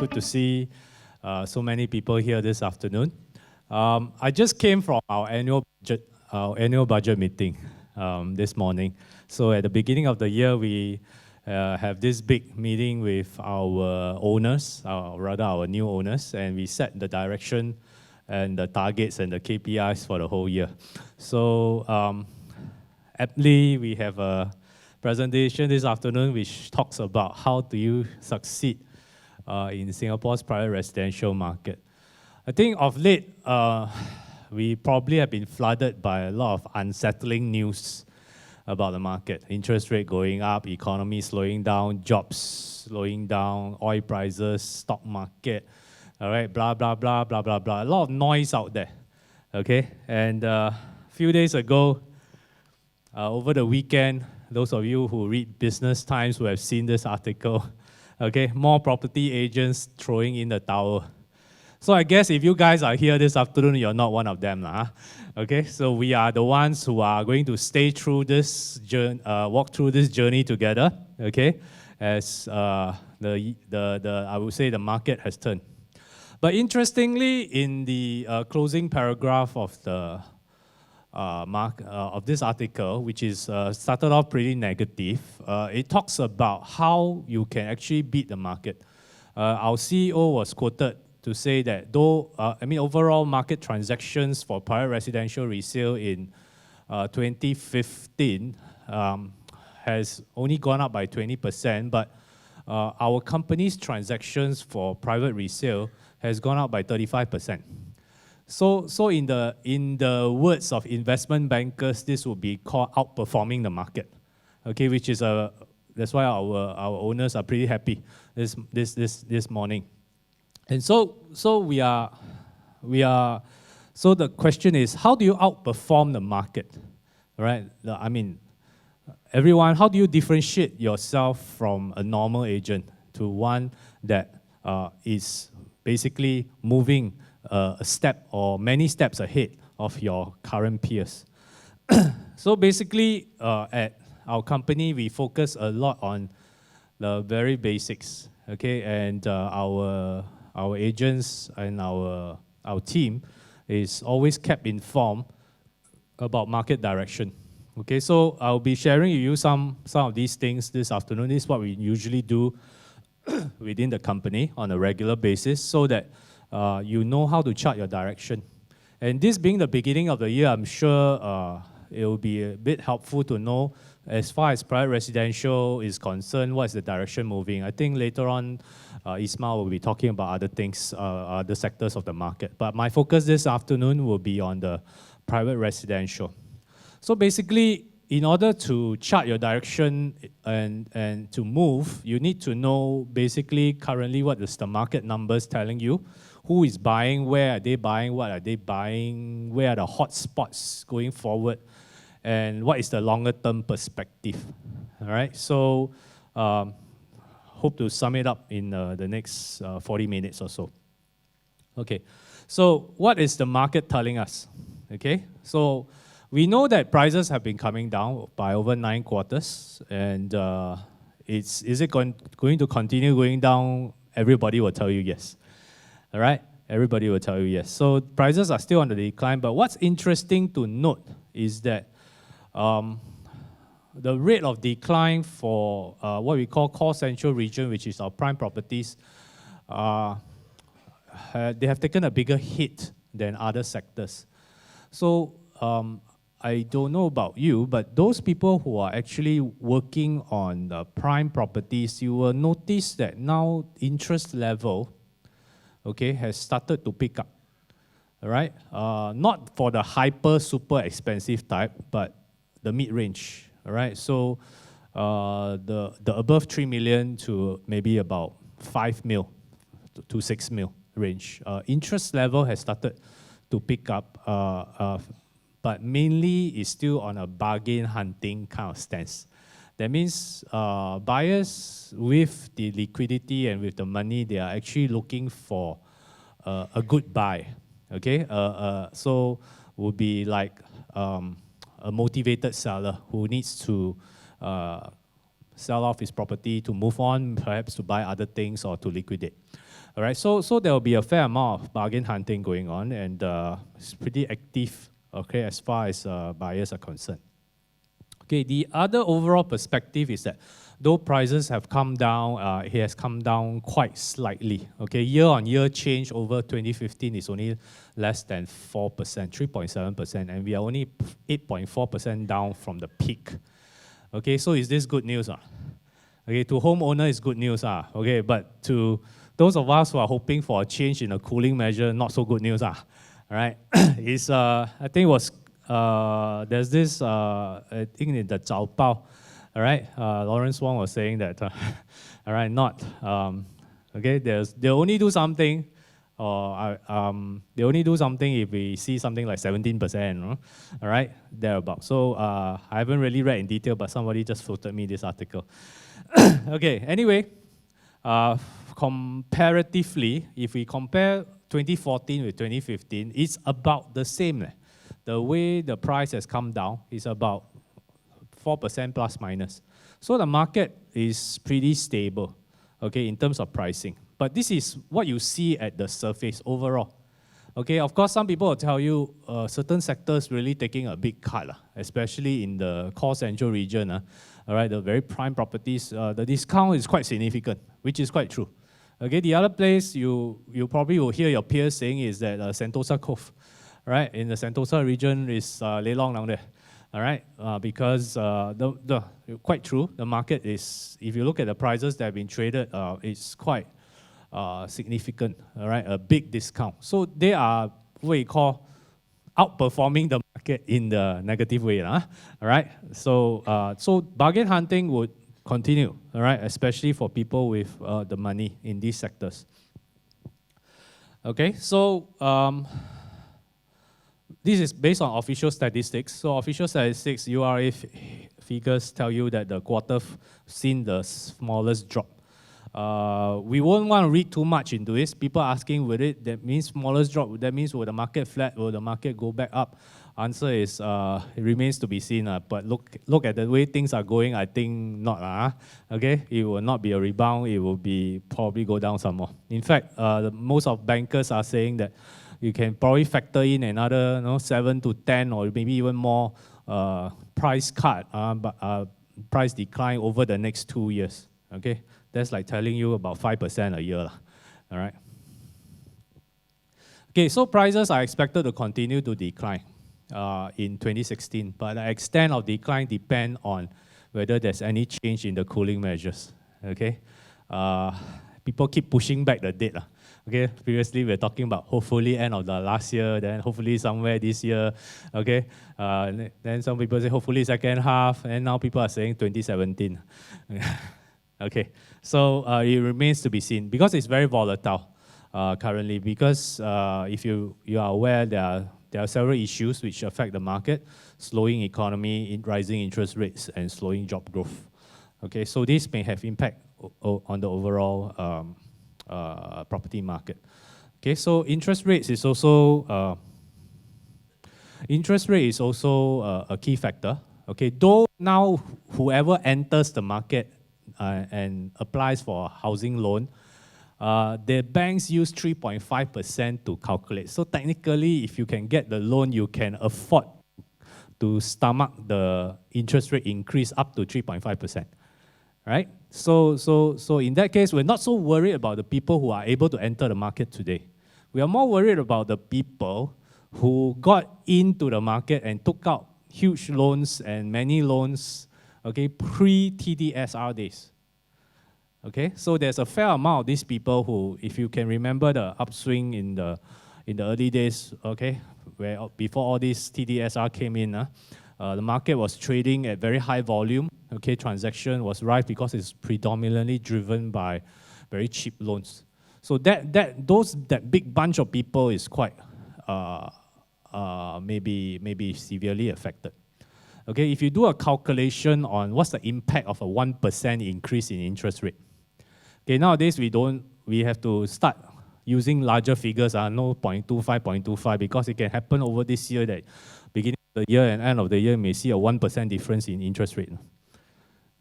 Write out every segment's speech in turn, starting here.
good to see so many people here this afternoon. I just came from our annual budget meeting this morning. So at the beginning of the year, we have this big meeting with our owners, rather our new owners, and we set the direction and the targets and the KPIs for the whole year. So aptly, we have a presentation this afternoon which talks about how do you succeed in Singapore's private residential market. I think of late, we probably have been flooded by a lot of unsettling news about the market. Interest rate going up, economy slowing down, jobs slowing down, oil prices, stock market, all right, blah, blah, blah, blah, blah, blah. A lot of noise out there, okay? And a few days ago, over the weekend, those of you who read Business Times will have seen this article, okay? More property agents throwing in the towel. So I guess if you guys are here this afternoon, you're not one of them, huh? Okay? So we are the ones who are going to stay through this journey, walk through this journey together, okay? As I would say the market has turned. But interestingly, in the closing paragraph of the of this article, which is started off pretty negative, it talks about how you can actually beat the market. Our CEO was quoted to say that though, overall market transactions for private residential resale in 2015 has only gone up by 20%, but our company's transactions for private resale has gone up by 35%. So in the words of investment bankers, this would be called outperforming the market, okay? Which is that's why our owners are pretty happy this morning. And so the question is, how do you outperform the market, right? I mean, everyone, how do you differentiate yourself from a normal agent to one that is basically moving a step or many steps ahead of your current peers? So basically, at our company, we focus a lot on the very basics, okay? And our agents and our team is always kept informed about market direction. Okay, so I'll be sharing with you some of these things this afternoon. This is what we usually do within the company on a regular basis so that you know how to chart your direction. And this being the beginning of the year, I'm sure it will be a bit helpful to know as far as private residential is concerned, what's the direction moving. I think later on, Ismail will be talking about other things, other sectors of the market. But my focus this afternoon will be on the private residential. So basically, in order to chart your direction and to move, you need to know basically currently what is the market numbers telling you, who is buying, where are they buying, what are they buying, where are the hot spots going forward, and what is the longer term perspective, all right? So hope to sum it up in the next 40 minutes or so. Okay, so what is the market telling us, okay? So we know that prices have been coming down by over 9 quarters, and is it going to continue going down? Everybody will tell you yes, all right? Everybody will tell you yes. So prices are still on the decline, but what's interesting to note is that the rate of decline for what we call core central region, which is our prime properties, they have taken a bigger hit than other sectors. So I don't know about you, but those people who are actually working on the prime properties, you will notice that now interest level, okay, has started to pick up, all right? Not for the hyper, super expensive type, but the mid-range, all right? So the above 3 million to maybe about 5 mil to 6 mil range. Interest level has started to pick up, but mainly is still on a bargain hunting kind of stance. That means buyers with the liquidity and with the money, they are actually looking for a good buy, okay? So would be like a motivated seller who needs to sell off his property to move on, perhaps to buy other things or to liquidate. All right, so there will be a fair amount of bargain hunting going on, and it's pretty active, okay, as far as buyers are concerned. Okay, the other overall perspective is that though prices have come down, it has come down quite slightly. Okay, year-on-year change over 2015 is only less than 4%, 3.7%, and we are only 8.4% down from the peak. Okay, so is this good news? Okay, to homeowner is good news. Okay, but to those of us who are hoping for a change in a cooling measure, not so good news. All right, it's I think it was there's this I think in the Zhao Bao, all right, Lawrence Wong was saying that all right, not okay, they'll only do something, or they only do something if we see something like 17%, all right, thereabout. So I haven't really read in detail, but somebody just floated me this article. Okay, anyway, comparatively, if we compare 2014 with 2015, it's about the same. The way the price has come down is about 4% plus minus. So the market is pretty stable, okay, in terms of pricing. But this is what you see at the surface overall. Okay, of course, some people will tell you certain sectors really taking a big cut, especially in the core central region. All right, the very prime properties, the discount is quite significant, which is quite true. Okay, the other place you probably will hear your peers saying is that Sentosa Cove, right? In the Sentosa region is Lelong down there, all right? Because quite true, the market is, if you look at the prices that have been traded, it's quite significant, all right? A big discount. So they are what we call outperforming the market in the negative way, all right? So so bargain hunting would continue, all right? Especially for people with the money in these sectors. Okay, so this is based on official statistics. So official statistics, URA figures tell you that the quarter seen the smallest drop. We won't want to read too much into this. People are asking, will that means smallest drop? That means will the market flat? Will the market go back up? Answer is, it remains to be seen. But look at the way things are going, I think not. Okay, it will not be a rebound. It will be probably go down some more. In fact, most of bankers are saying that you can probably factor in another 7 to 10 or maybe even more price cut, price decline over the next 2 years. Okay, that's like telling you about 5% a year. All right. Okay, so prices are expected to continue to decline in 2016, but the extent of decline depends on whether there's any change in the cooling measures. Okay, people keep pushing back the date. Okay, previously we were talking about hopefully end of the last year, then hopefully somewhere this year. Okay, then some people say hopefully second half, and now people are saying 2017. Okay, so it remains to be seen because it's very volatile currently. Because if you are aware, there are several issues which affect the market: slowing economy, rising interest rates, and slowing job growth. Okay, so this may have impact on the overall property market. Okay, so interest rate is also a key factor. Okay, though now whoever enters the market and applies for a housing loan, the banks use 3.5% to calculate. So technically, if you can get the loan, you can afford to stomach the interest rate increase up to 3.5%. Right? So in that case, we're not so worried about the people who are able to enter the market today. We are more worried about the people who got into the market and took out huge loans and many loans, okay, pre-TDSR days. Okay, so there's a fair amount of these people who, if you can remember the upswing in the early days, okay, where before all this TDSR came in, the market was trading at very high volume. Okay, transaction was rife because it's predominantly driven by very cheap loans. So that big bunch of people is quite maybe severely affected. Okay, if you do a calculation on what's the impact of a 1% increase in interest rate. Okay, nowadays we have to start using larger figures, no 0.25, because it can happen over this year that beginning of the year and end of the year may see a 1% difference in interest rate.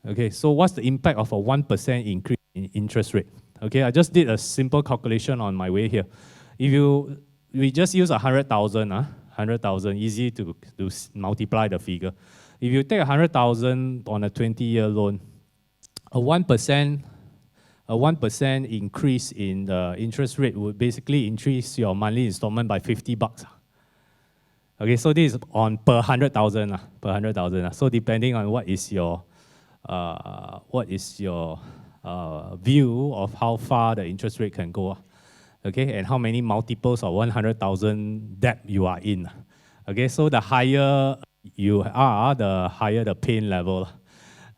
Okay, so what's the impact of a 1% increase in interest rate? Okay, I just did a simple calculation on my way here. We just use 100,000, 100,000, easy to multiply the figure. If you take 100,000 on a 20-year loan, a 1% increase in the interest rate would basically increase your monthly installment by $50. Okay, so this is on per 100,000, per 100,000. So depending on what is your view of how far the interest rate can go, okay, and how many multiples of 100,000 debt you are in. Okay, so the higher you are, the higher the pain level.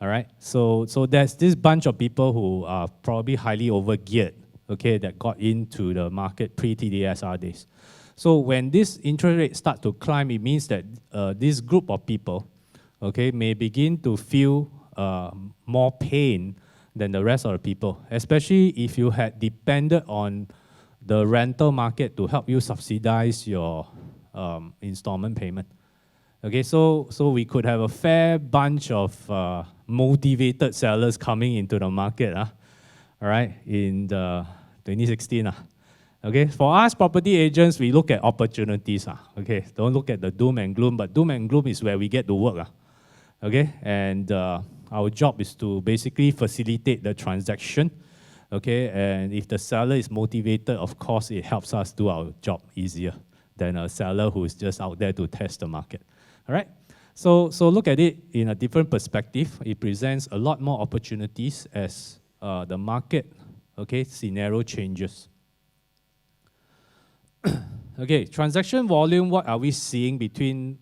All right, so there's this bunch of people who are probably highly overgeared, okay, that got into the market pre-TDSR days. So when this interest rate starts to climb, it means that this group of people, okay, may begin to feel more pain than the rest of the people, especially if you had depended on the rental market to help you subsidize your installment payment. Okay, so we could have a fair bunch of motivated sellers coming into the market, all right, in the 2016. Okay, for us property agents, we look at opportunities. Okay, don't look at the doom and gloom, but doom and gloom is where we get to work. Okay, and our job is to basically facilitate the transaction. Okay, and if the seller is motivated, of course, it helps us do our job easier than a seller who is just out there to test the market. All right, so look at it in a different perspective. It presents a lot more opportunities as the market, okay, scenario changes. Okay, transaction volume, what are we seeing between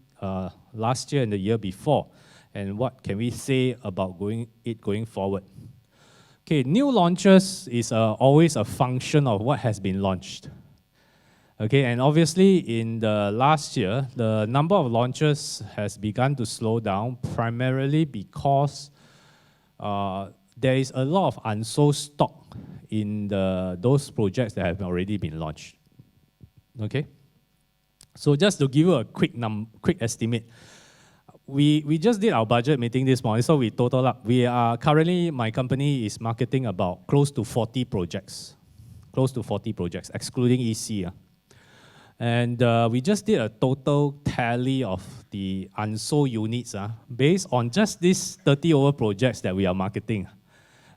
last year and the year before? And what can we say about going forward? Okay, new launches is always a function of what has been launched. Okay, and obviously in the last year, the number of launches has begun to slow down, primarily because there is a lot of unsold stock in those projects that have already been launched. Okay, so just to give you a quick estimate, we just did our budget meeting this morning, so we total up. We are currently, my company is marketing about close to 40 projects, excluding EC. And we just did a total tally of the unsold units based on just these 30 over projects that we are marketing.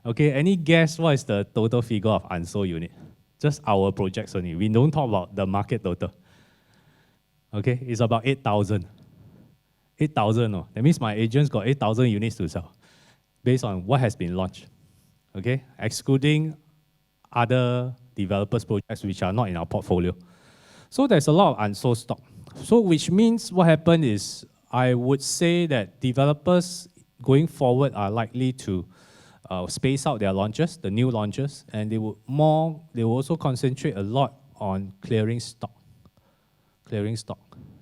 Okay, any guess what is the total figure of unsold unit? Just our projects only. We don't talk about the market total. Okay, it's about 8,000. 8,000, no. That means my agents got 8,000 units to sell based on what has been launched. Okay, excluding other developers' projects which are not in our portfolio. So there's a lot of unsold stock. So which means what happened is, I would say that developers going forward are likely to space out their launches, the new launches, and they will also concentrate a lot on clearing stock.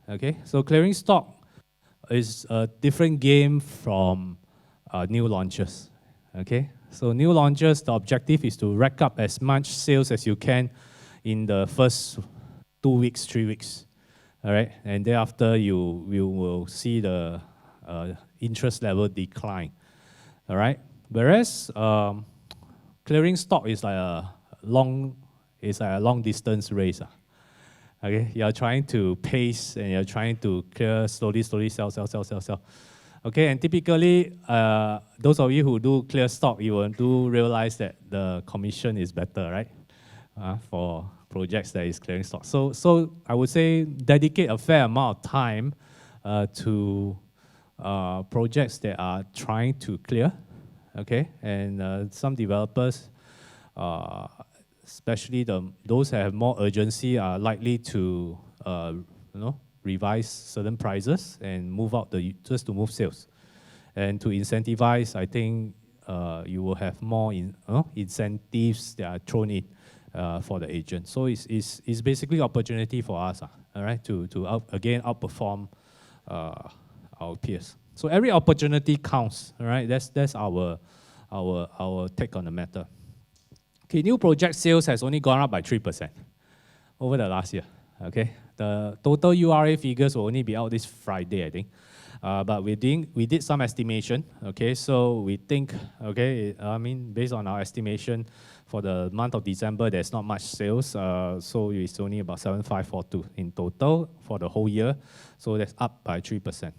Okay, so clearing stock is a different game from new launches. Okay, so new launches, the objective is to rack up as much sales as you can in the first 2 weeks, 3 weeks. All right, and thereafter you will see the interest level decline. All right. Whereas clearing stock is like a long distance race. Okay, you are trying to pace and you're trying to clear slowly, sell. Okay, and typically those of you who do clear stock, you will do realize that the commission is better, right? For projects that is clearing stock. So I would say dedicate a fair amount of time to projects that are trying to clear. Okay, and some developers, especially those that have more urgency, are likely to revise certain prices and move out just to move sales, and to incentivize. I think you will have more incentives that are thrown in for the agent. So it's basically opportunity for us, all right, to again outperform our peers. So every opportunity counts, all right? That's our take on the matter. Okay, new project sales has only gone up by 3% over the last year. Okay, The total URA figures will only be out this Friday, I think. But we did some estimation, okay? So we think, okay, I mean, based on our estimation for the month of December, there's not much sales. So it's only about 7,542 in total for the whole year. So that's up by 3%.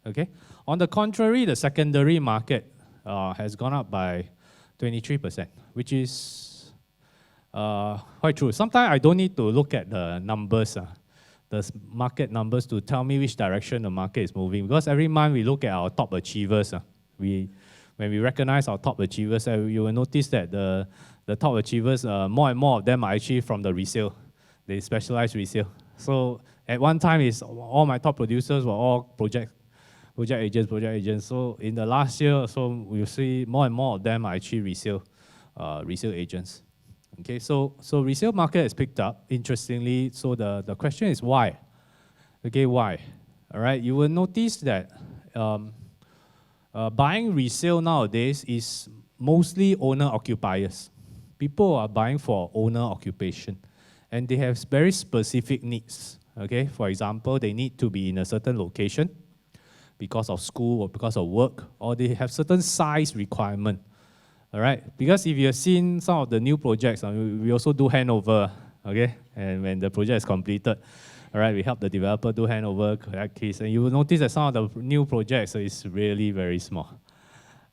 Okay. On the contrary, the secondary market has gone up by 23%, which is quite true. Sometimes I don't need to look at the numbers, the market numbers, to tell me which direction the market is moving. Because every month we look at our top achievers. When we recognize our top achievers, you will notice that the top achievers, more and more of them are actually from the resale. They specialize resale. So at one time, all my top producers were all project agents. So in the last year, so we'll see more and more of them are actually resale agents. Okay, so resale market has picked up, interestingly. So the question is why? Okay, why? All right, you will notice that buying resale nowadays is mostly owner-occupiers. People are buying for owner occupation, and they have very specific needs. Okay, for example, they need to be in a certain location because of school or because of work, or they have certain size requirement. All right, because if you have seen some of the new projects, we also do handover, okay? And when the project is completed, all right, we help the developer do handover, collect keys, and you will notice that some of the new projects is really very small, all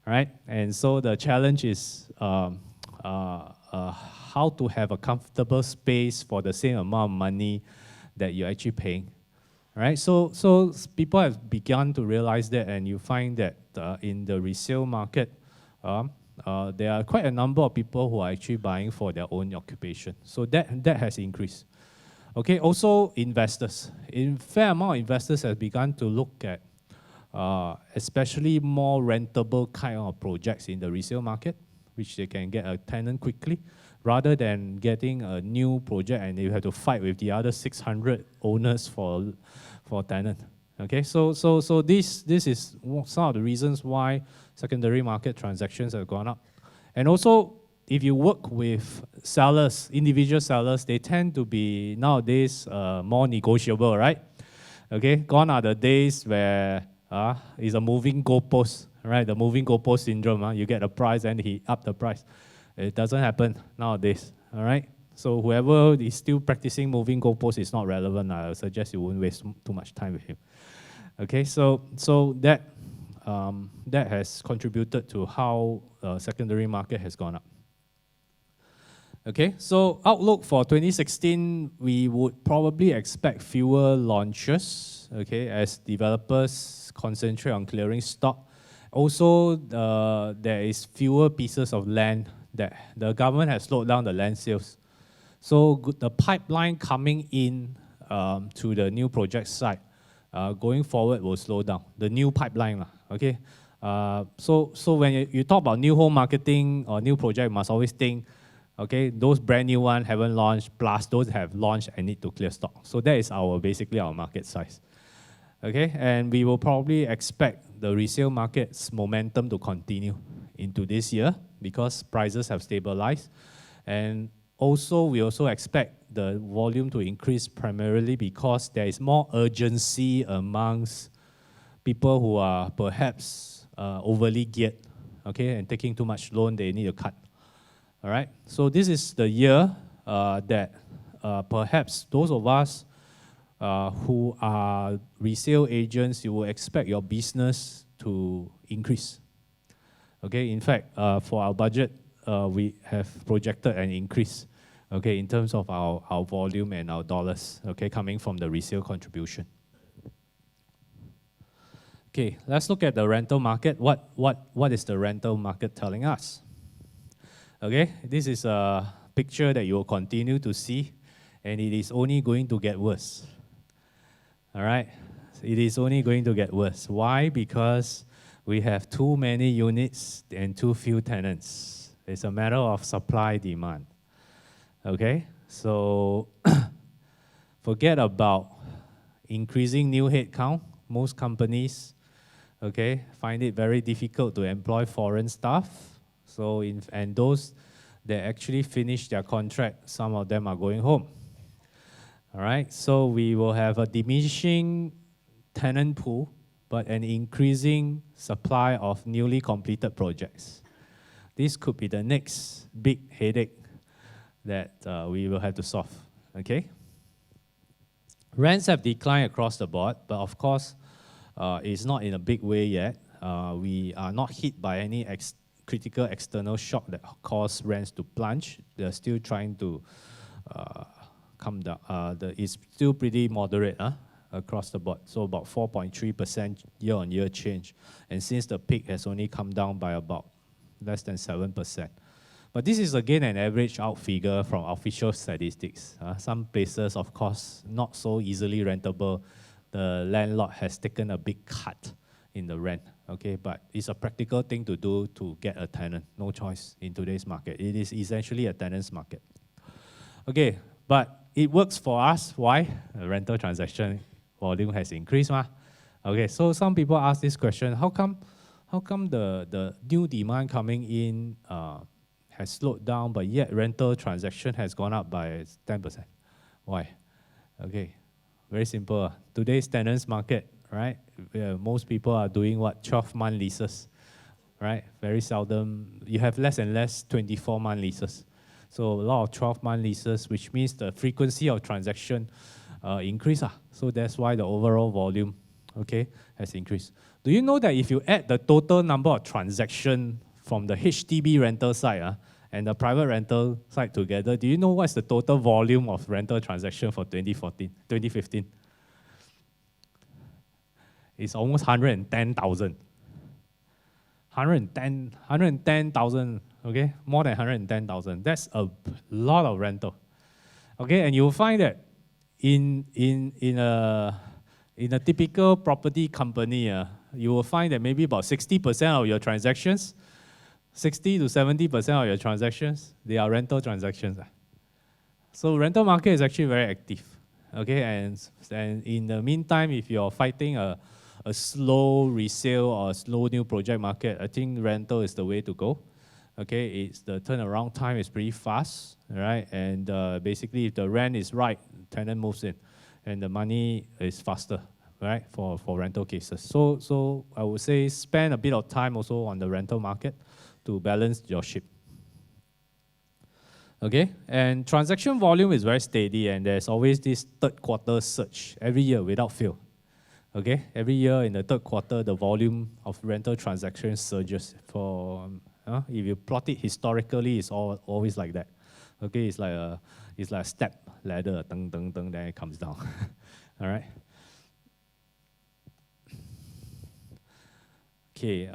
right? And so the challenge is how to have a comfortable space for the same amount of money that you're actually paying. All right, so people have begun to realize that, and you find that in the resale market, there are quite a number of people who are actually buying for their own occupation. So that has increased. Okay, also investors. In fair amount of investors have begun to look at especially more rentable kind of projects in the resale market, which they can get a tenant quickly, rather than getting a new project and you have to fight with the other 600 owners for tenant. Okay, so this is some of the reasons why secondary market transactions have gone up. And also, if you work with sellers, individual sellers, they tend to be nowadays more negotiable, right? Okay, gone are the days where it's a moving goalpost, right? The moving goalpost syndrome. You get a price and he up the price. It doesn't happen nowadays, all right? So whoever is still practicing moving goalposts is not relevant. I suggest you won't waste too much time with him. Okay, so that has contributed to how secondary market has gone up. Okay, so outlook for 2016, we would probably expect fewer launches, okay, as developers concentrate on clearing stock. Also, there is fewer pieces of land that the government has slowed down the land sales. So the pipeline coming in to the new project site going forward will slow down. The new pipeline, okay. So when you talk about new home marketing or new project, you must always think, okay, those brand new ones haven't launched, plus those have launched and need to clear stock. So that is basically our market size. Okay, and we will probably expect the resale market's momentum to continue into this year because prices have stabilized. And also, we also expect the volume to increase primarily because there is more urgency amongst people who are perhaps overly geared, okay, and taking too much loan, they need to cut. All right, so this is the year that perhaps those of us who are resale agents, you will expect your business to increase. Okay, in fact, for our budget, we have projected an increase, okay, in terms of our volume and our dollars, okay, coming from the resale contribution. Okay, let's look at the rental market. What is the rental market telling us? Okay, this is a picture that you will continue to see, and it is only going to get worse. All right, it is only going to get worse. Why? Because we have too many units and too few tenants. It's a matter of supply demand. Okay, so forget about increasing new headcount. Most companies, okay, find it very difficult to employ foreign staff. So, and those that actually finish their contract, some of them are going home. All right, so we will have a diminishing tenant pool, but an increasing supply of newly completed projects. This could be the next big headache that we will have to solve, okay? Rents have declined across the board, but of course, it's not in a big way yet. We are not hit by any critical external shock that caused rents to plunge. They're still trying to come down. It's still pretty moderate across the board, so about 4.3% year-on-year change. And since the peak has only come down by about less than 7%. But this is again an average out figure from official statistics. Some places, of course, not so easily rentable. The landlord has taken a big cut in the rent, okay? But it's a practical thing to do to get a tenant. No choice in today's market. It is essentially a tenant's market. Okay, but it works for us. Why? The rental transaction volume has increased, Okay, so some people ask this question: how come the new demand coming in has slowed down, but yet rental transaction has gone up by 10%? Why? Okay, very simple. Today's tenants market, right? Most people are doing what? 12-month leases, right? Very seldom. You have less and less 24-month leases. So a lot of 12-month leases, which means the frequency of transaction increase. So that's why the overall volume, okay, has increased. Do you know that if you add the total number of transactions from the HDB rental side and the private rental side together, do you know what's the total volume of rental transaction for 2015? It's almost 110,000. 110,000, okay? More than 110,000. That's a lot of rental. Okay, and you'll find that in a typical property company, you will find that maybe about 60% of your transactions, 60 to 70% of your transactions, they are rental transactions. So rental market is actually very active. Okay, and in the meantime, if you're fighting a slow resale or a slow new project market, I think rental is the way to go. Okay, it's the turnaround time is pretty fast, right? And basically, if the rent is right, tenant moves in, and the money is faster, right? For rental cases. So I would say spend a bit of time also on the rental market to balance your ship. Okay, and transaction volume is very steady, and there's always this third quarter surge every year without fail. Okay, every year in the third quarter, the volume of rental transactions surges. If you plot it historically, it's always like that. Okay, it's like a step ladder, ding, ding, ding, then it comes down. All right. Okay,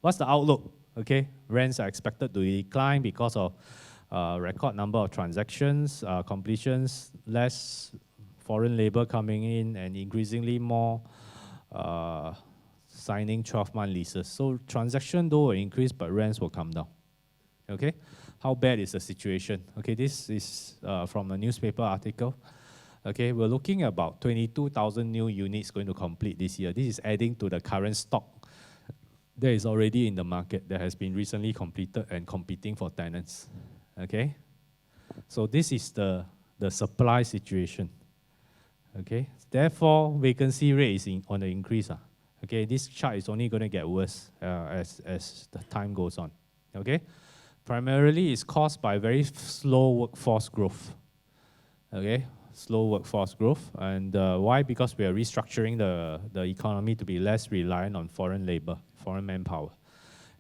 what's the outlook? Okay, rents are expected to decline because of record number of transactions, completions, less foreign labor coming in, and increasingly more signing 12-month leases. So transaction though will increase, but rents will come down. Okay, how bad is the situation? Okay, this is from a newspaper article. Okay, we're looking at about 22,000 new units going to complete this year. This is adding to the current stock that is already in the market that has been recently completed and competing for tenants. Okay, so this is the supply situation. Okay, therefore vacancy rate is on the increase. Okay, this chart is only going to get worse as the time goes on. Okay, primarily it's caused by very slow workforce growth. Okay, slow workforce growth, and why? Because we are restructuring the economy to be less reliant on foreign labor, foreign manpower,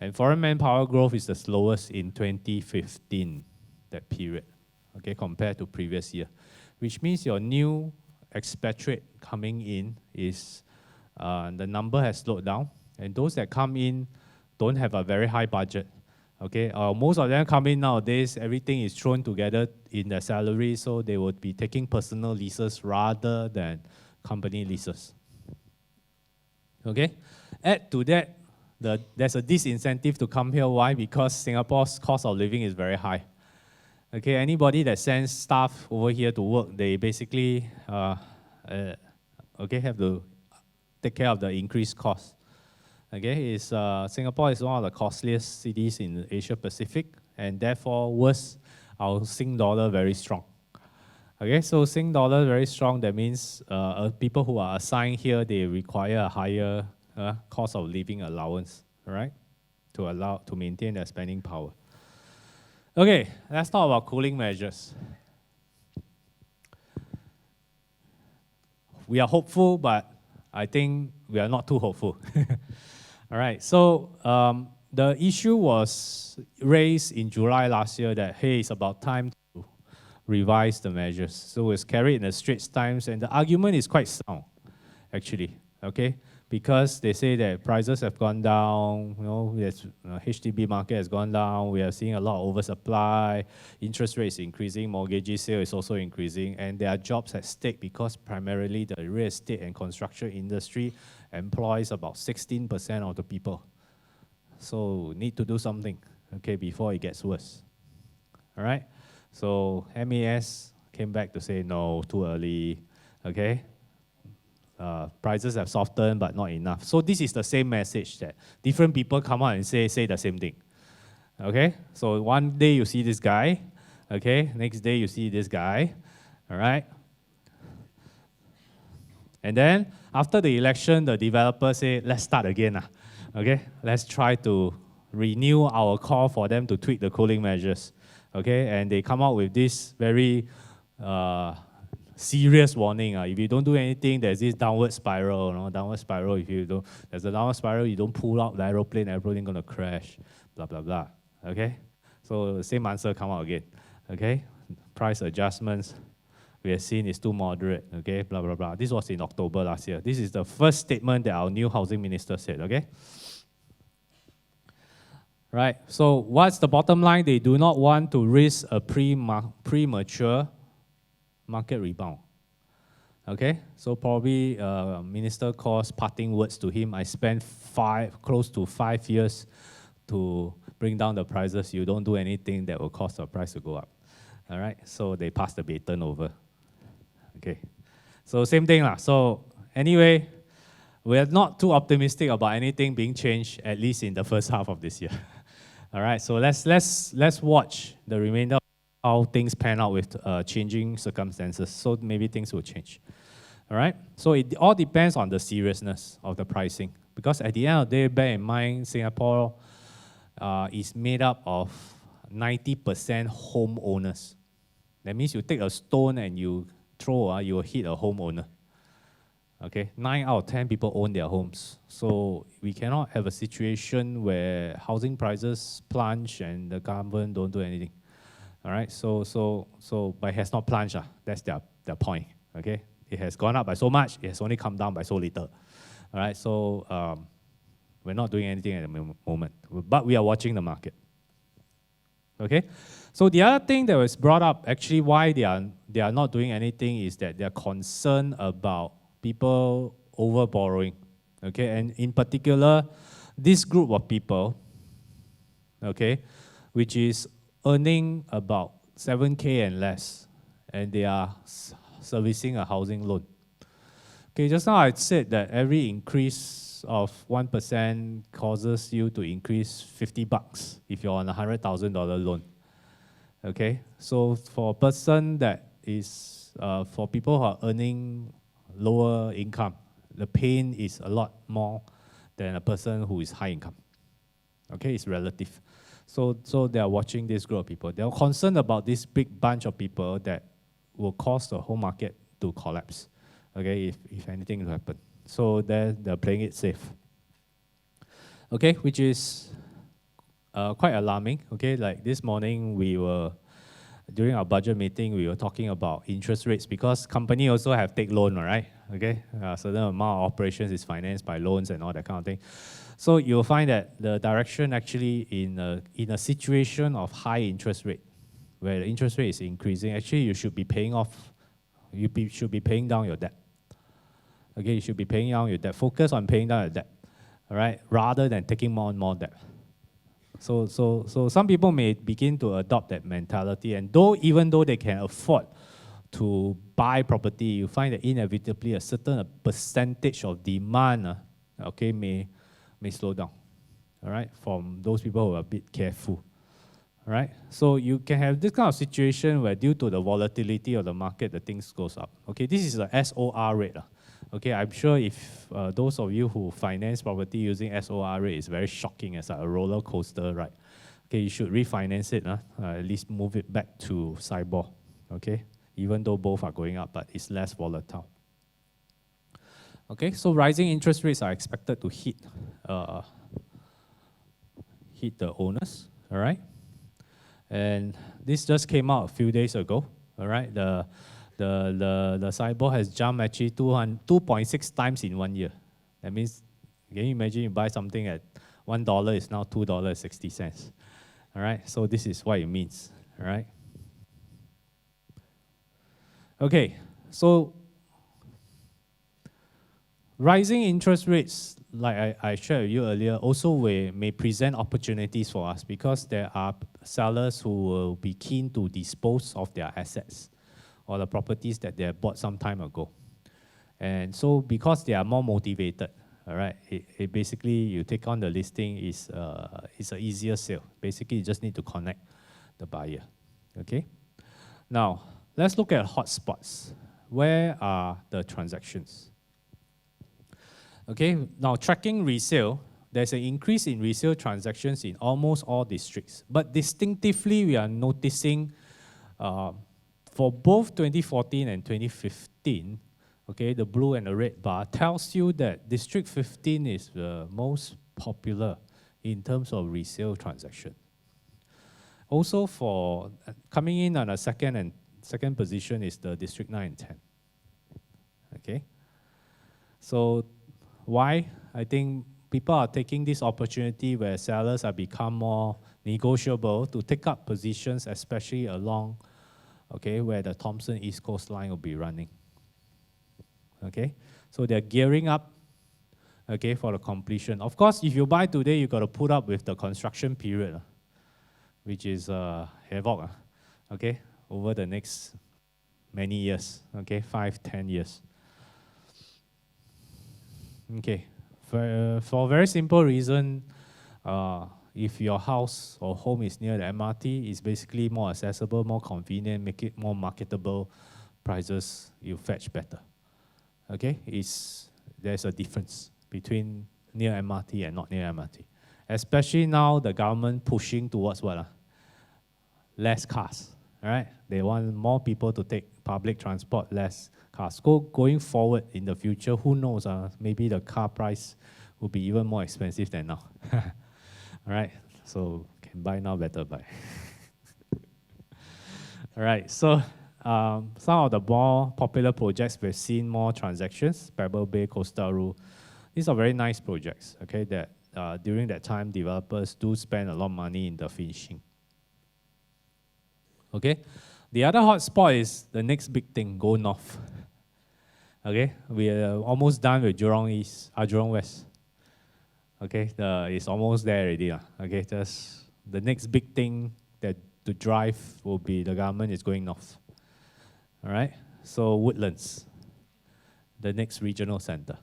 and foreign manpower growth is the slowest in 2015, that period. Okay, compared to previous year, which means your new expatriate coming in is the number has slowed down, and those that come in don't have a very high budget. Okay, most of them come in nowadays, everything is thrown together in their salary, so they would be taking personal leases rather than company leases. Okay, add to that, there's a disincentive to come here. Why? Because Singapore's cost of living is very high. Okay, anybody that sends staff over here to work, they basically have to take care of the increased cost. Okay, Singapore is one of the costliest cities in Asia Pacific, and therefore, worse, our Sing dollar very strong. Okay, so Sing dollar very strong. That means people who are assigned here, they require a higher cost of living allowance, all right, to maintain their spending power. Okay, let's talk about cooling measures. We are hopeful, but I think we are not too hopeful. All right, so the issue was raised in July last year that, hey, it's about time to revise the measures. So it's carried in the Straits Times, and the argument is quite sound, actually, okay? Because they say that prices have gone down, HDB market has gone down, we are seeing a lot of oversupply, interest rates increasing, mortgage sale is also increasing, and there are jobs at stake because primarily the real estate and construction industry employs about 16% of the people. So need to do something, okay, before it gets worse. All right? So MAS came back to say, no, too early, okay? Prices have softened, but not enough. So this is the same message that different people come out and say the same thing. Okay? So one day you see this guy, okay? Next day you see this guy, all right? And then after the election, the developers say, let's start again. Okay? Let's try to renew our call for them to tweak the cooling measures. Okay? And they come out with this very serious warning. If you don't do anything, there's this downward spiral. Downward spiral, there's a downward spiral, you don't pull out the aeroplane going to crash. Blah, blah, blah. Okay? So the same answer come out again. Okay? Price adjustments we have seen is too moderate, okay, blah, blah, blah. This was in October last year. This is the first statement that our new housing minister said, okay? Right, so what's the bottom line? They do not want to risk a premature market rebound, okay? So probably minister calls parting words to him. I spent close to 5 years to bring down the prices. You don't do anything that will cause the price to go up, all right? So they pass the baton over. Okay, so same thing lah. So anyway, we're not too optimistic about anything being changed, at least in the first half of this year. All right, so let's watch the remainder of how things pan out with changing circumstances. So maybe things will change. All right, so it all depends on the seriousness of the pricing, because at the end of the day, bear in mind, Singapore is made up of 90% homeowners. That means you take a stone and you throw, you will hit a homeowner. Okay, 9 out of 10 people own their homes. So we cannot have a situation where housing prices plunge and the government don't do anything. All right, but it has not plunged. That's their point. Okay, it has gone up by so much, it has only come down by so little. All right, so we're not doing anything at the moment, but we are watching the market. Okay, so the other thing that was brought up, actually why they are not doing anything, is that they are concerned about people over borrowing. Okay, and in particular, this group of people, okay, which is earning about 7K and less, and they are servicing a housing loan. Okay, just now I said that every increase of 1% causes you to increase $50 if you're on a $100,000 loan. Okay, so for a person that is, for people who are earning lower income, the pain is a lot more than a person who is high income. Okay, it's relative. So they are watching this group of people. They are concerned about this big bunch of people that will cause the whole market to collapse. Okay, if anything will happen. So they're playing it safe. Okay, which is quite alarming. Okay, like this morning during our budget meeting, we were talking about interest rates because company also have take loan, right? Okay, certain amount of operations is financed by loans and all that kind of thing. So you'll find that the direction actually in a situation of high interest rate, where the interest rate is increasing, actually you should be paying off, should be paying down your debt. Okay, you should be paying down your debt. Focus on paying down your debt, all right, rather than taking more and more debt. So some people may begin to adopt that mentality, and even though they can afford to buy property, you find that inevitably a certain percentage of demand, may slow down. All right, from those people who are a bit careful. right? So you can have this kind of situation where due to the volatility of the market, the things goes up. Okay, this is the SOR rate. Okay, I'm sure if those of you who finance property using SOR rate is very shocking as a roller coaster, right? Okay, you should refinance it, at least move it back to SIBOR, okay? Even though both are going up, but it's less volatile. Okay, so rising interest rates are expected to hit the owners, all right? And this just came out a few days ago, all right? The SIBOR has jumped actually 2.6 times in 1 year. That means, can you imagine you buy something at $1, it's now $2.60. All right, so this is what it means, all right? Okay, so rising interest rates, like I shared with you earlier, also may present opportunities for us because there are sellers who will be keen to dispose of their assets or the properties that they have bought some time ago. And so because they are more motivated, all right, it basically, you take on the listing, it's an easier sale. Basically, you just need to connect the buyer, okay? Now, let's look at hotspots. Where are the transactions? Okay, now tracking resale, there's an increase in resale transactions in almost all districts. But distinctively, we are noticing for both 2014 and 2015, okay, the blue and the red bar tells you that District 15 is the most popular in terms of resale transaction. Also, for coming in on a second position is the District 9 and 10. Okay, so why? I think people are taking this opportunity where sellers have become more negotiable to take up positions, especially along, okay, where the Thompson East Coast line will be running. Okay, so they're gearing up, okay, for the completion. Of course, if you buy today, you got to put up with the construction period, which is havoc, okay, over the next many years, okay, 5-10 years. Okay, for a very simple reason, if your house or home is near the MRT, it's basically more accessible, more convenient, make it more marketable, prices you fetch better. Okay, there's a difference between near MRT and not near MRT. Especially now the government pushing towards what? Less cars, all right? They want more people to take public transport, less cars. Going forward in the future, who knows, maybe the car price will be even more expensive than now. All right, so can buy now, better buy. All right, so some of the more popular projects, we've seen more transactions, Pebble Bay, Coastal Rule. These are very nice projects, okay, that during that time, developers do spend a lot of money in the finishing. Okay, the other hot spot is the next big thing, go north. Okay, we are almost done with Jurong West. Okay, it's almost there already. Okay, just the next big thing that to drive will be the government is going north. All right, so Woodlands, the next regional center.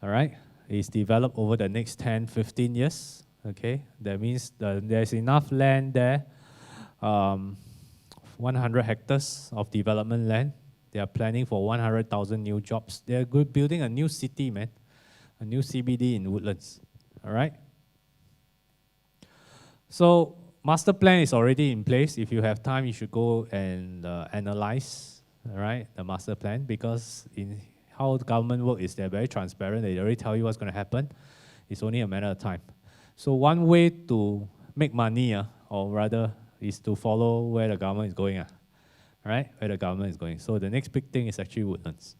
All right, it's developed over the next 10-15 years. Okay, that means there's enough land there. 100 hectares of development land. They are planning for 100,000 new jobs. They're building a new city, man. A new CBD in Woodlands. All right? So master plan is already in place. If you have time, you should go and analyze, all right, the master plan, because in how the government work is they're very transparent. They already tell you what's going to happen. It's only a matter of time. So one way to make money, or rather, is to follow where the government is going, right? Where the government is going. So the next big thing is actually Woodlands.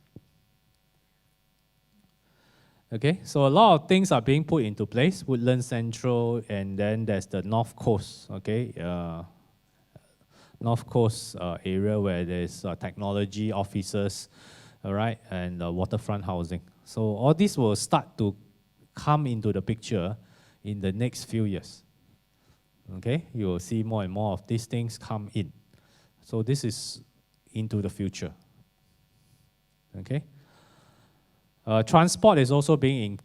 Okay, so a lot of things are being put into place. Woodlands Central, and then there's the North Coast, okay? North Coast area where there's technology offices, all right, and waterfront housing. So all this will start to come into the picture in the next few years. Okay, you will see more and more of these things come in. So this is into the future. Okay. Transport is also being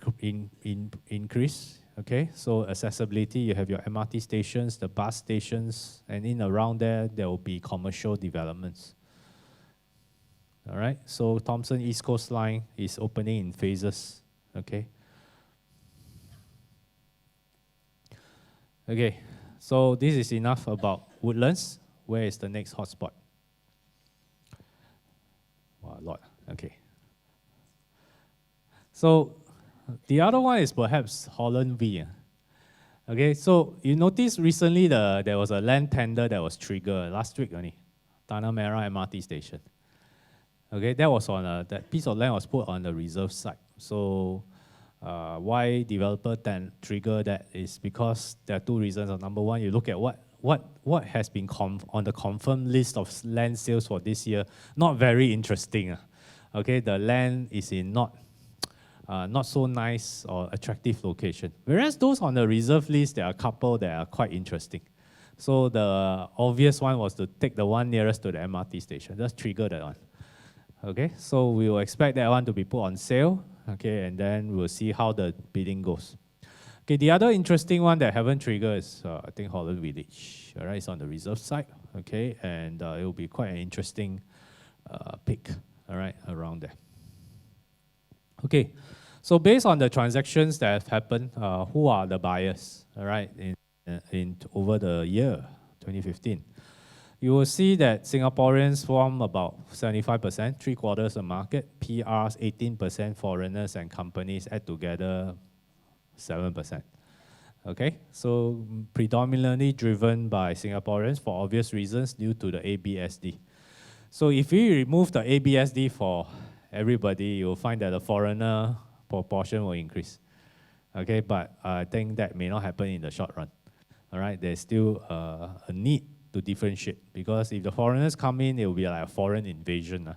increased. Okay, so accessibility, you have your MRT stations, the bus stations, and in around there, there will be commercial developments. All right, so Thomson East Coast Line is opening in phases. Okay. Okay, so this is enough about Woodlands. Where is the next hotspot? Wow, a lot. Okay. So the other one is perhaps Holland V. Okay, so you notice recently there was a land tender that was triggered last week only, Tanah Merah MRT station. Okay, that was on that piece of land was put on the reserve site. So why developer then trigger that is because there are two reasons. Number one, you look at what has been on the confirmed list of land sales for this year. Not very interesting. Okay, the land is in not so nice or attractive location. Whereas those on the reserve list, there are a couple that are quite interesting. So the obvious one was to take the one nearest to the MRT station. Just trigger that one. Okay, so we will expect that one to be put on sale. Okay, and then we'll see how the bidding goes. Okay, the other interesting one that haven't triggered is I think Holland Village. All right, it's on the reserve side. Okay, and it will be quite an interesting pick. All right, around there. Okay, so based on the transactions that have happened, who are the buyers? All right, in over the year 2015. You will see that Singaporeans form about 75%, three-quarters of the market. PRs, 18%, foreigners and companies add together 7%. Okay, so predominantly driven by Singaporeans for obvious reasons due to the ABSD. So if we remove the ABSD for everybody, you'll find that the foreigner proportion will increase. Okay, but I think that may not happen in the short run. All right, there's still a need to differentiate, because if the foreigners come in, it will be like a foreign invasion.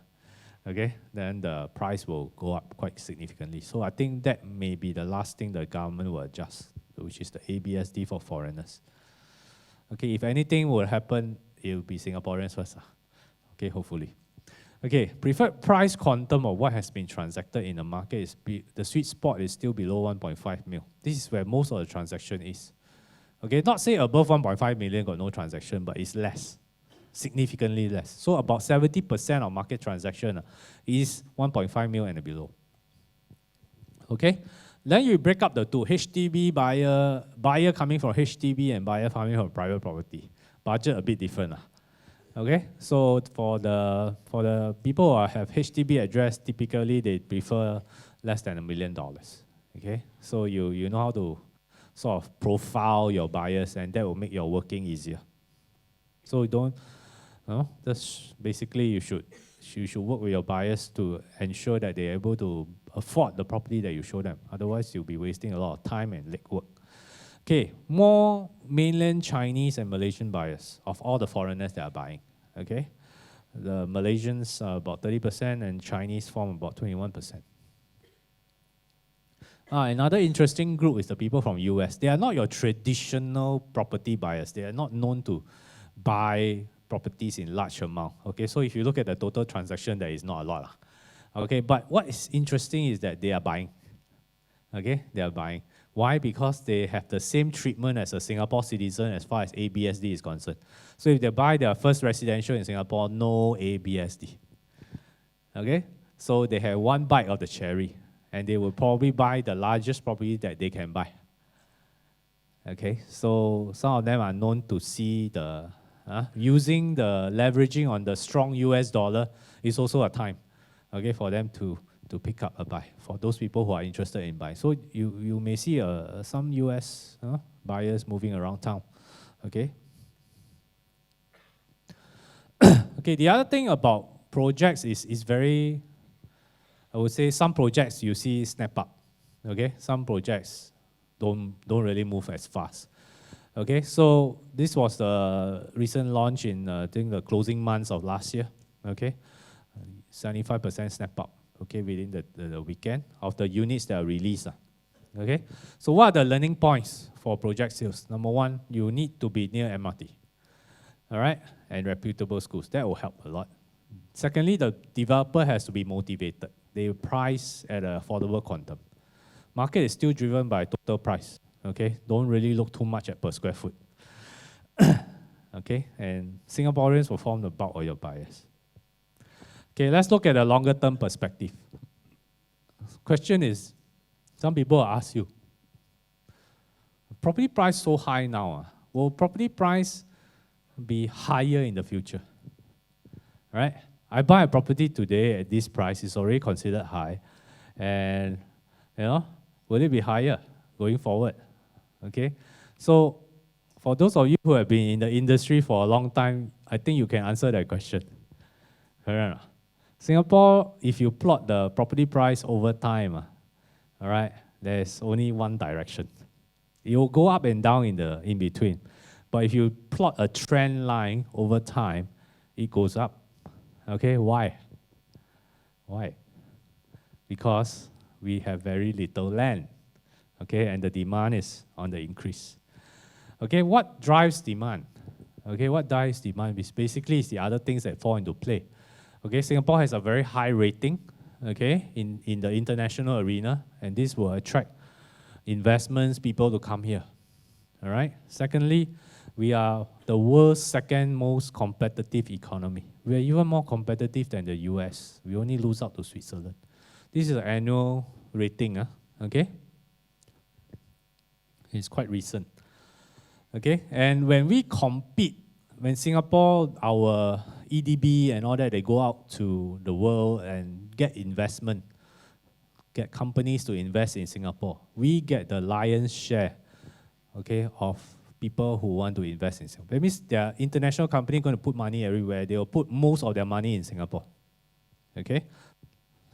Okay, then the price will go up quite significantly. So I think that may be the last thing the government will adjust, which is the ABSD for foreigners. Okay, if anything will happen, it will be Singaporeans first. Okay, hopefully. Okay, preferred price quantum of what has been transacted in the market is the sweet spot is still below 1.5 mil. This is where most of the transaction is. Okay, not say above 1.5 million got no transaction, but it's less, significantly less. So about 70% of market transaction is 1.5 mil and below. Okay, then you break up the two, HDB buyer coming from HDB and buyer coming from private property. Budget a bit different. Okay, so for the people who have HDB address, typically they prefer less than $1 million. Okay, so you know how to sort of profile your buyers, and that will make your working easier. So just basically you should work with your buyers to ensure that they're able to afford the property that you show them. Otherwise, you'll be wasting a lot of time and legwork. Okay, more mainland Chinese and Malaysian buyers of all the foreigners that are buying. Okay, the Malaysians are about 30% and Chinese form about 21%. Another interesting group is the people from US. They are not your traditional property buyers. They are not known to buy properties in large amount. Okay, so if you look at the total transaction, there is not a lot. Okay, but what is interesting is that they are buying. Okay, they are buying. Why? Because they have the same treatment as a Singapore citizen as far as ABSD is concerned. So if they buy their first residential in Singapore, no ABSD. Okay, so they have one bite of the cherry, and they will probably buy the largest property that they can buy. Okay, so some of them are known to see using the leveraging on the strong US dollar is also a time, okay, for them to pick up a buy, for those people who are interested in buying. So you may see some US buyers moving around town, okay? Okay, the other thing about projects is very, I would say some projects you see snap up, okay? Some projects don't really move as fast. Okay, so this was the recent launch in I think the closing months of last year, okay? 75% snap up, okay, within the weekend of the units that are released. Okay, so what are the learning points for project sales? Number one, you need to be near MRT, all right, and reputable schools. That will help a lot. Secondly, the developer has to be motivated. They price at an affordable quantum. Market is still driven by total price. Okay, don't really look too much at per square foot. Okay, and Singaporeans will form the bulk of your buyers. Okay, let's look at a longer term perspective. Question is, some people ask you, property price so high now, will property price be higher in the future? Right? I buy a property today at this price, it's already considered high, and will it be higher going forward? Okay, so for those of you who have been in the industry for a long time, I think you can answer that question. Correct? Singapore, if you plot the property price over time, all right, there's only one direction. It will go up and down in between. But if you plot a trend line over time, it goes up. Okay, why? Why? Because we have very little land. Okay, and the demand is on the increase. Okay, what drives demand? Okay, what drives demand is basically the other things that fall into play. Okay, Singapore has a very high rating, okay, in the international arena, and this will attract investments, people to come here. All right. Secondly, we are the world's second most competitive economy. We are even more competitive than the US. We only lose out to Switzerland. This is an annual rating, okay? It's quite recent. Okay, and when we compete, when Singapore, our EDB and all that, they go out to the world and get investment, get companies to invest in Singapore, we get the lion's share, okay, of people who want to invest in Singapore. That means there are international companies going to put money everywhere. They will put most of their money in Singapore. Okay,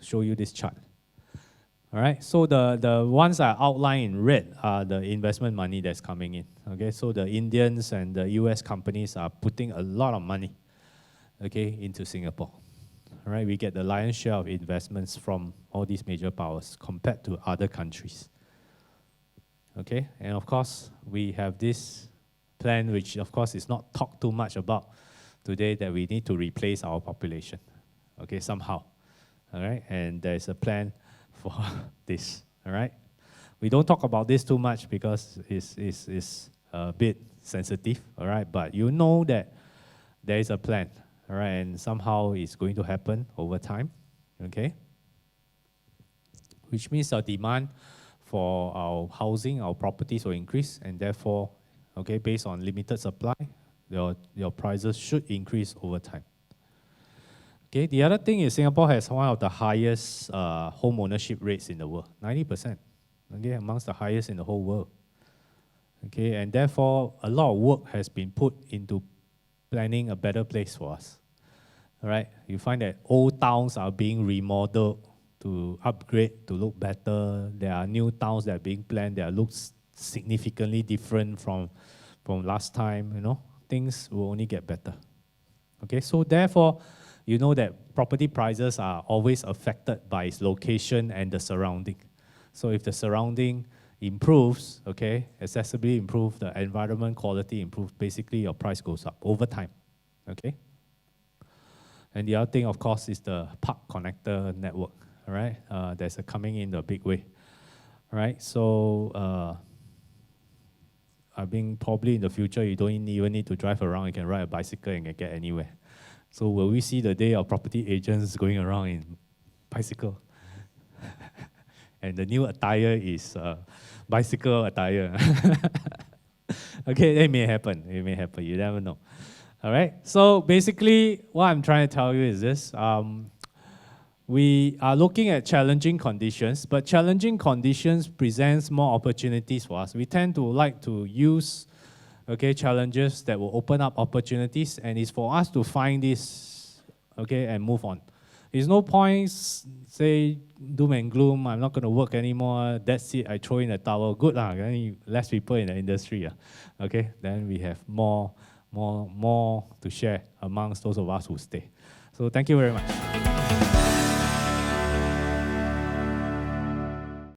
show you this chart. All right, so the ones I outlined in red are the investment money that's coming in. Okay, so the Indians and the US companies are putting a lot of money, okay, into Singapore. All right, we get the lion's share of investments from all these major powers compared to other countries. Okay, and of course, we have this plan, which of course is not talked too much about today, that we need to replace our population, okay, somehow. All right, and there's a plan for this, all right? We don't talk about this too much because it's a bit sensitive, all right? But you know that there is a plan, all right? And somehow it's going to happen over time, okay? Which means our demand for our housing, our properties will increase, and therefore, okay, based on limited supply, your prices should increase over time. Okay, the other thing is Singapore has one of the highest home ownership rates in the world, 90%, okay, amongst the highest in the whole world. Okay, and therefore, a lot of work has been put into planning a better place for us. All right, you find that old towns are being remodeled to upgrade, to look better. There are new towns that are being planned that looks significantly different from last time, things will only get better. Okay, so therefore, you know that property prices are always affected by its location and the surrounding. So if the surrounding improves, okay, accessibility improves, the environment quality improves, basically your price goes up over time, okay? And the other thing, of course, is the park connector network, all right? That's coming in a big way, all right? So I think probably in the future, you don't even need to drive around. You can ride a bicycle and get anywhere. So will we see the day of property agents going around in bicycle? And the new attire is bicycle attire. Okay, it may happen. It may happen. You never know. All right. So basically, what I'm trying to tell you is this. We are looking at challenging conditions, but challenging conditions presents more opportunities for us. We tend to like to use challenges that will open up opportunities, and it's for us to find this, and move on. There's no point say doom and gloom, I'm not going to work anymore, that's it, I throw in a towel. Good, less people in the industry. Okay, then we have more to share amongst those of us who stay. So thank you very much.